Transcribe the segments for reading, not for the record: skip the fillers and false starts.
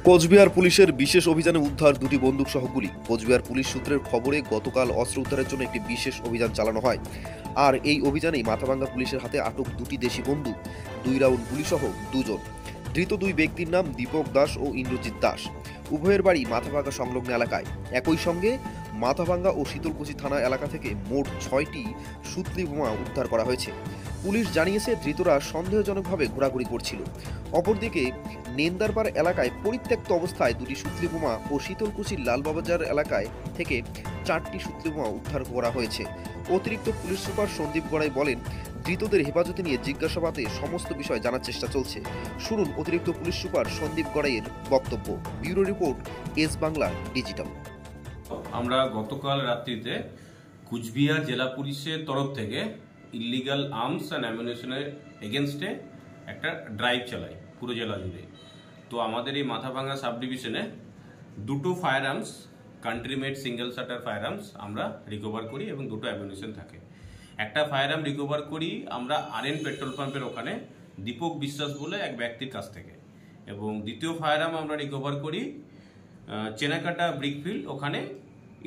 কোচবিহার পুলিশের বিশেষ অভিযানে উদ্ধার দুটি বন্দুক সহ গুলি। কোচবিহার পুলিশ সূত্রের খবরে গতকাল অস্ত্র উদ্ধারের জন্য একটি বিশেষ অভিযান চালানো হয়। আর এই অভিযানেই মাথাভাঙ্গা পুলিশের হাতে আটক দুটি দেশি বন্দুক, 2 রাউন্ড গুলি সহ দুজন। ধৃত দুই ব্যক্তির নাম দীপক দাস ও ইন্দ্রজিৎ দাস। উভয়ের বাড়ি মাথাভাঙ্গা সংলগ্ন এলাকায়। একই সঙ্গে মাথাভাঙ্গা ও শীতলকুচি থানা এলাকা থেকে মোট 6টি সুতলি বোমা উদ্ধার করা হয়েছে। পুলিশ জানিয়েছে ধৃতরা সন্দেহজনকভাবে ঘোরাঘুরি করছিল। অপরদিকে নেন্দারপাড় এলাকায় পরিত্যক্ত অবস্থায় দুটি সুতলি বোমা ও শীতলকুচির লালবাজার এলাকায় থেকে 4টি সুতলি বোমা উদ্ধার করা হয়েছে। অতিরিক্ত পুলিশ সুপার সন্দীপ গড়াই বলেন, ধৃতদের হেফাজতে নিয়ে জিজ্ঞাসাবাদে সমস্ত বিষয় জানার চেষ্টা চলছে। শুনুন অতিরিক্ত পুলিশ সুপার সন্দীপ গড়াইয়ের বক্তব্য। Bureau report, S Bangla digital. আমরা গতকাল রাত্রিতে কুচবিহার জেলা পুলিশের তরফ থেকে ইলিগাল আর্মস অ্যান্ড অ্যামিউনিশনের এগেনস্টে একটা ড্রাইভ চালাই পুরো জেলা জুড়ে। তো আমাদের এই মাথাভাঙ্গা সাব ডিভিশনে দুটো fire arms, country made single shutter fire arms আমরা রিকভার করি এবং দুটো অ্যামিউনিশন থাকে। একটা ফায়ার আর্ম রিকভার করি আমরা আরএন পেট্রোল পাম্পের ওখানে দীপক বিশ্বাস বলে এক ব্যক্তির কাছ থেকে, এবং দ্বিতীয় ফায়ার আর্ম আমরা রিকভার করি চেনাকাটা ব্রিকফিল্ড, ওখানে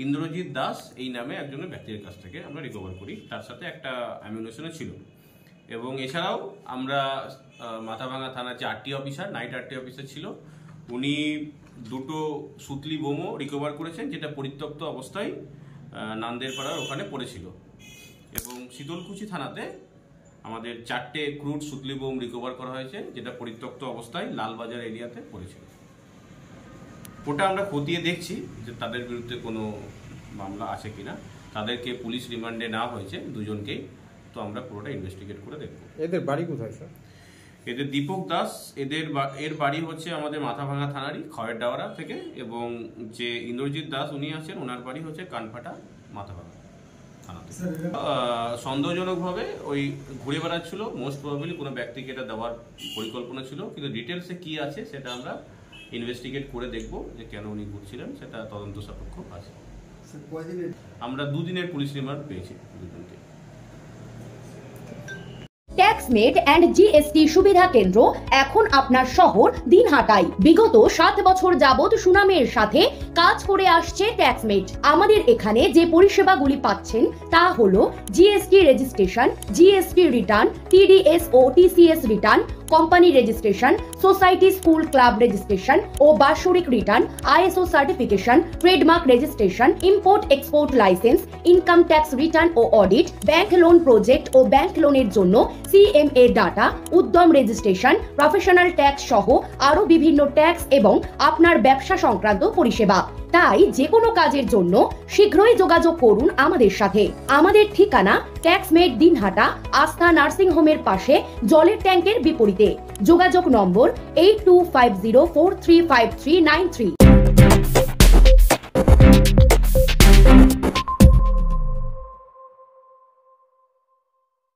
ইন্দ্রজিৎ দাস এই নামে একজনের ব্যক্তির কাছ থেকে আমরা রিকভার করি। তার সাথে একটা অ্যামিউনিশনও ছিল। এবং এছাড়াও আমরা মাথাভাঙ্গা থানার যে RT officer, night RT officer ছিল, উনি দুটো সুতলি বোমও রিকভার করেছেন, যেটা পরিত্যক্ত অবস্থায় নান্দেরপাড়ার ওখানে পড়েছিল। এবং শীতলকুচি থানাতে আমাদের 4টে ক্রুড সুতলি বোম রিকভার করা হয়েছে, যেটা পরিত্যক্ত অবস্থায় লালবাজার এরিয়াতে পড়েছিল। ওটা আমরা খতিয়ে দেখছি যে তাদের বিরুদ্ধে কোনো মামলা আছে কিনা। তাদেরকে পুলিশ রিমান্ডে নেওয়া হয়েছে দুজনকেই। তো আমরা পুরোটা ইনভেস্টিগেট করে দেখব। এদের বাড়ি কোথায় স্যার? এদের দীপক দাস, এর বাড়ি হচ্ছে আমাদের মাথাভাঙ্গা থানারই খয়ের ডাওয়ারা থেকে, এবং যে ইন্দ্রজিৎ দাস উনি আছেন, ওনার বাড়ি হচ্ছে কানফাটা মাথাভাঙ্গা থানা থেকে। সন্দেহজনকভাবে ওই ঘুরে বেড়াচ্ছিল, মোস্ট প্রবাবলি কোনো ব্যক্তিকে এটা দেওয়ার পরিকল্পনা ছিল, কিন্তু ডিটেলসে কি আছে সেটা আমরা ইনভেস্টিগেট করে দেখব যে কেন উনি ঘুরছিলেন, সেটা তদন্ত সাপেক্ষ আছে। আমরা 2 দিনের পুলিশ রিমান্ড পেয়েছি দুজনকে। ট্যাক্সমেট অ্যান্ড জিএসটি সুবিধা কেন্দ্র এখন আপনার শহর দিনহাটায়। বিগত 7 বছর যাবত সুনামের সাথে কাজ করে আসছে ট্যাক্সমেট। আমাদের এখানে যে পরিষেবাগুলি পাচ্ছেন তা হলো GST registration, GST return, TDS ও TCS return, company registration, society school club registration ও বাৎসরিক return, ISO certification, trademark registration, import export license, income tax return ও অডিট, ব্যাংক লোন প্রজেক্ট ও ব্যাংক লোনের জন্য CMA data, Udyam registration, professional tax সহ আরো বিভিন্ন ট্যাক্স এবং আপনার ব্যবসা সংক্রান্ত পরিষেবা। তাই যে কোনো কাজের জন্য শীঘ্রই যোগাযোগ করুন আমাদের সাথে। আমাদের ঠিকানা ট্যাক্সমেট দিনহাটা, আস্থা নার্সিং হোমের পাশে, জলের ট্যাঙ্কের বিপরীতে। যোগাযোগ নম্বর 8250435393।